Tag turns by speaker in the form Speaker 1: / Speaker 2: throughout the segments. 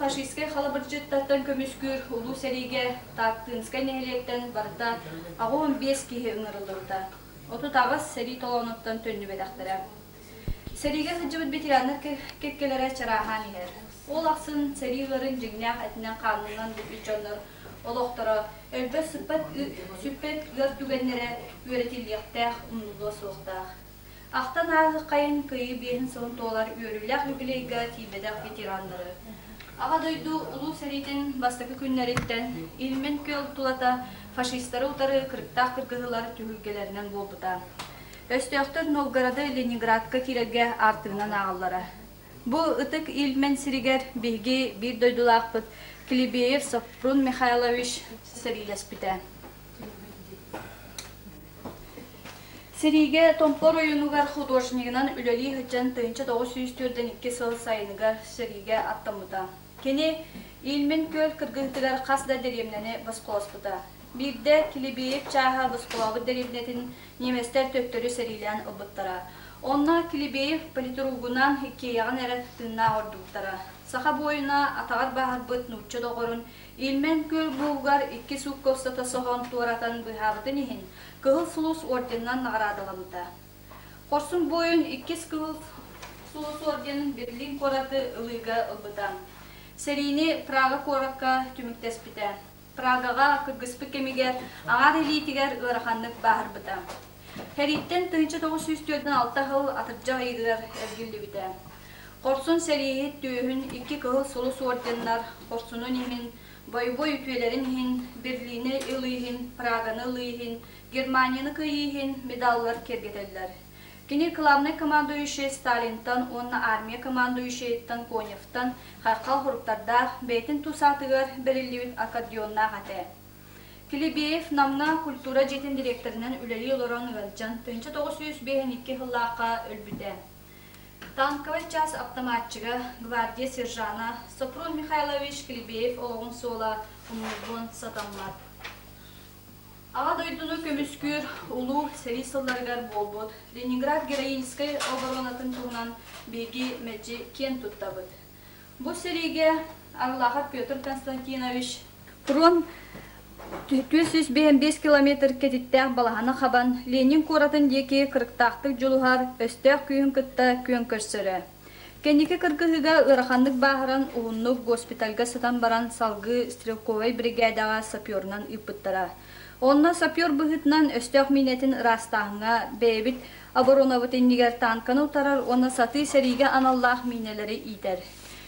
Speaker 1: фашистская халабыржыттаттан көмүскүр улуу сериге таактыынскай нехелектен барда агуун 5 киһи ыңырылырда. Оту тагыс сери толоноттан төннү бедактара. Сериге хыжыбыт ветерандар кеккелere чарахан ихер. Ол аксын сериларын жигнях этинен канунан бүтчөнөр олоқтора элбе сүппет гөртүгеннере үөретилиектех умнуло суохтах. Ахтан ағы қайын кыйы бейін сылын толар үйөрүлях юбилейга тибедах ветерандары. Ага дойду улуу серитин бастакы күннереттен илмен көл тулата фашисттары утары кырыктах кыргыгылар түгүлгелеринен болбута. Өстөктөр Новгороды Ленинградка киреге артыгынан ағаллары. Бу ытык илмен сиригер биги бир дойдулақпыт Клебеев Сапрун Михайлович серилеспите. Сериге томпор ойынугар художнигынан үлели хыджан 1942 сыл сайыныгар сериге аттамыта. Кені илмен көл кыргыhtыгар қасда деремнені басқоласпыта. Бирде Клебеев чаға басқолабы деремнетін неместер төктөрі серилен ұбыттара. Онна Клебеев политругунан хиккеяған әрі тынна ордуктара. Саха бойына атағар бағар бұт нұтчы доғырын, илмен көл бұлғар 2 сук костата соған туаратан бұхабытын ехін, кығыл сулус орденнан нағарадыламыда. Қорсын бойын 2 кығыл сулус орденін Берлин кораты ылыға ылбыдан. Серийни Прага коракка түміктеспіті. Прагаға кыргыспы кемегер, ағар елейтігер ұрақанлық бағыр бұда. Хәриттен 1906 жыл атыржа айығыр әргілді біді. Корсун серии түйін 2 кығыл солус орденлар, Корсунун ихин, бой-бой ütüelerin ихин, Берлини ылыйхин, Праганы ылыйхин, Германияны кыйхин медаллар кергетелдер. Кини главный командующий Сталинтан, онна армия командующийттан Коневтан, хайқал хуруктарда бейтин тусатыгар берилливит акадионна хате. Клебеев намна культура жетин директорынан үлели олорон ылжан 1952 жыллаққа өлбүде. Танковый час автоматчыга гвардия сержана Сапрун Михайлович Клебеев олғын сола умылбон сатамлар. Ага дойдуну көмүскүр улуу сери сылдаргар болбот. Ленинград героинской оборонатын тугунан беги мэджи кен туттабыт. Бу сериге Арлахат Петр Константинович Прон 405 километр кетиттәк балахана хабан Ленин коратын деке кырыктактык жолугар өстөк күйін кытта күйін көрсөрі. Кенеке кыргыгыга ырахандык бахаран ууннук госпитальга сатан баран салгы стрелковой бригадага сапернан ыппыттара. Онна сапер быгытнан өстөк минетин растағыңа бэбит оборонавытыннигер танканы утарар, онна саты сериге аналлах минелери итер.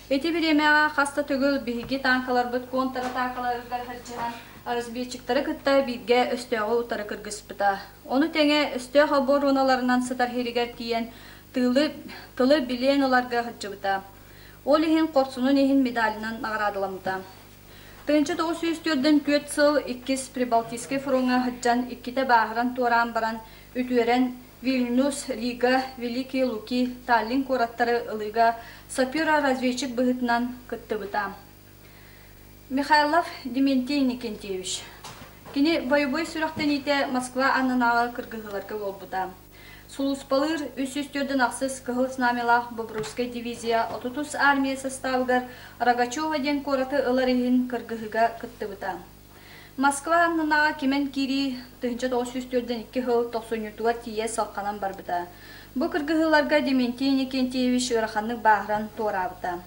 Speaker 1: Эти биремега хаста төгөл биги танкалар быт контра танкаларыгар харчыган разведчиктары кытта бирге өстөөгө утары кыргызбыта. Оны теңе өстөк обороналарынан сытар херигер тиен тылы билен оларга харчыбыта. Ол ихин Корсунун ихин медалинан наградыламыта. 1904-ден 4 сыл 2 Прибалтийский фронга хаджан 2 бахран туаран баран үтүерен Вильнюс, Рига, Великие Луки, Таллин кораттары ылыга сапера разведчик быгытынан кыттыбыта. Михайлов Дементий Никентьевич. Кини боевой сүрақтен ите Москва аннанағы кыргыгыларга болбута. Сулуспалыр 304-ден ақсыз кығыл снамелах Бобруйская дивизия 30 армия составыгар Рогачева ден кораты ыларихин кыргыгыга кыттыбыта. Москва аннанага кемен кири 1904-ден 2 жыл 90-тугар тие салқанан барбыта. Бу кыргыгыларга Дементий Никентьевич ыраханнык бахран туарабыта.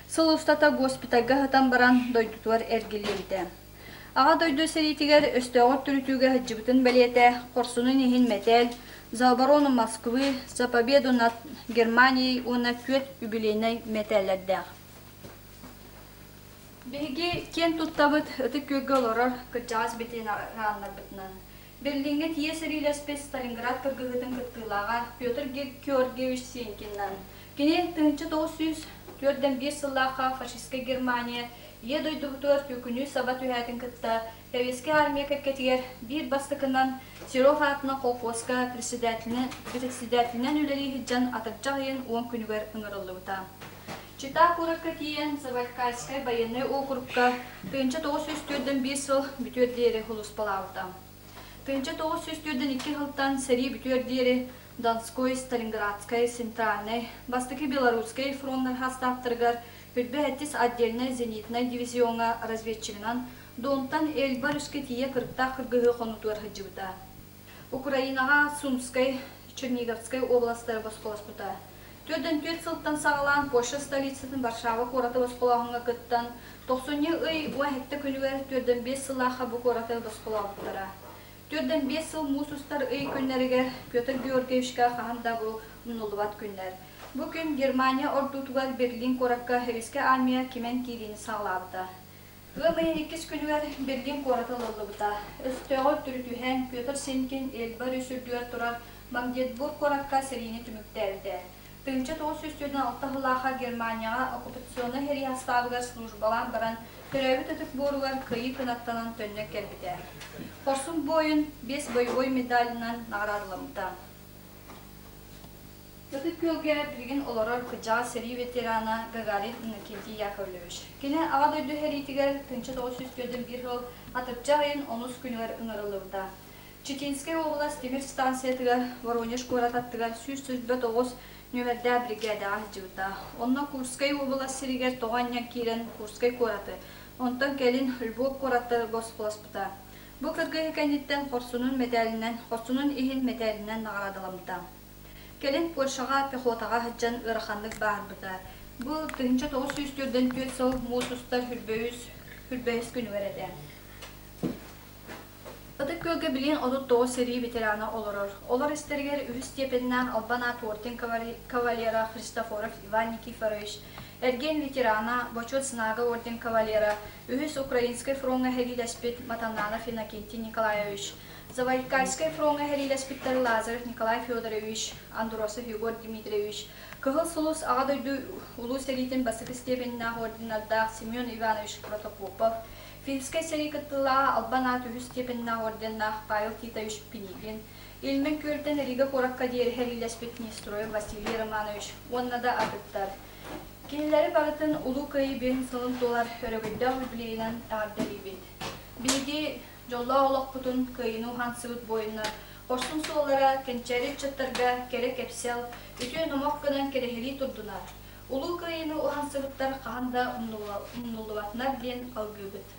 Speaker 1: Сыл устата госпитальга хатан баран дойдутуар эргилебите. Ага дойду серитигер өстөөгөр түрүтүүгө хыджыбытын белете Корсунун ихин метел за оборону Москвы, за победу над Германией и на фёд юбилейной метеллердер. Беги кен туттабыт ыты көгө олорор кыржаас бетен раннар бытынан. Берлинге тие серилеспес Сталинград кыргыгытын кыттылага Петр Георгиевич Сенькиннан. Кене 1904-1 сыллака фашистская Германия едойдугутуар түкүнү сабат үһәтин кытта Советский армия кекетигер бир бастыкынан Серов атына колхозга председателинен үлели хиджан атырчагын 10 күнүгөр ыңырылыбыта. Чита куракка тиен Завалькайская военный округка 1904-1 сыл бүтүөрдери хулуспалабыта. 1904-2 жылдан сери бүтүөрдери Донской, Сталинградской, Центральной, Восточной Белорусской фронтар хастаптыргар Хүрбе-хәттис отдельная зенитная дивизионга разведчигынан донтан эльбар үскетие кырыкта кыргыгы конутуар хыджыбыта. Украинага Сумской, Черниговской областары басқоласпыта. Төден төт сылттан сағалан Польша столицатын Варшава кораты басқолағынға кыттан 90 ый уахетті күнігер төден 5 сылаға бұ кораты басқолағыттара. Төден 5 сыл мусустар ый күнлерігер Петр Георгиевичка қағанда бұл ұнылыват күнлер. Бұл күн Германия ордутугар Берлин коракка хевеске армия кемен кирини сағалабыта. Гымайын 2 күнігер Берлин кораты лылыбыта. Өстеғі түрітуhen Петр Сенкин элбар өсірдуер тұрар Магдетбург коракка серийни түміктәрді. 1906 жылаға Германияға оккупационы хери астабыгар службалан баран көрәбі түтік боругар кыйы кынаттанан төнне кәрбіде. Хорсун бойын 5 боевой медалінен нағрадыламыда. Өтіп көлге бірген оларар кыжаға сери ветерана Гагарин Иннокентий Яковлевич. Кені аға дөйді хәритігер 1904 бір жыл атырчағайын 10 күнігер ұңырылыда. Чеченская область темір станциятыгар Воронеж корататтыгар 109 нөмірді бригада ажыута. Онна Курскай область сиригер тоғанья кирен Курскай кораты. Онтан келин Львов кораты босполаспыта. Бұл кіргі кәнеттен Хорсунун медалінен, Хорсунун ихин медалінен нағарадыламыта. Келин Польшаға пехотаға хыджан ырахандық бағырбыта. Бұл 1904-ден 4 сыл мусустар хүрбөйіз күні вереді. Ыдык көлге билин 39 сери ветерана олорор. Олар истергер үхіс степеннен Албана Тортин кавалера Христофоров Иван Никифорович, Эрген ветерана Бочот Снага орден кавалера, үхіс Украинской фронга Херилеспит Матананов Иннокентий Николаевич, Завайкальской фронга Херилеспиттер Лазарев Николай Федорович, Андросов Егор Дмитриевич, Кыгыл Сулус Ағадойду Улу Серитин Басыкы степеннен орденардақ Семен Иванович Протопопов, Финской серикаттылаға Албана түхіс степеннен орденнақ Павел Титович Пенигин, Илмен көлтен Рига Коракка дейір Херилеспит Нестроев Василий Романович, оннада ағыттар. Келелері бағытын ұлу кайы бен сылын толар өрігідді үлбілейінен ағырдары бет. Білге жолла олық бұтын кайыну хансығыт бойынна, Хорсун суолара кенчәрі чаттарға керек әпсел, үтіе номақ кынан керехели тұрдынар. Улу кайыну хансығыттар қағанда ұннылуатына білен алғы бұт.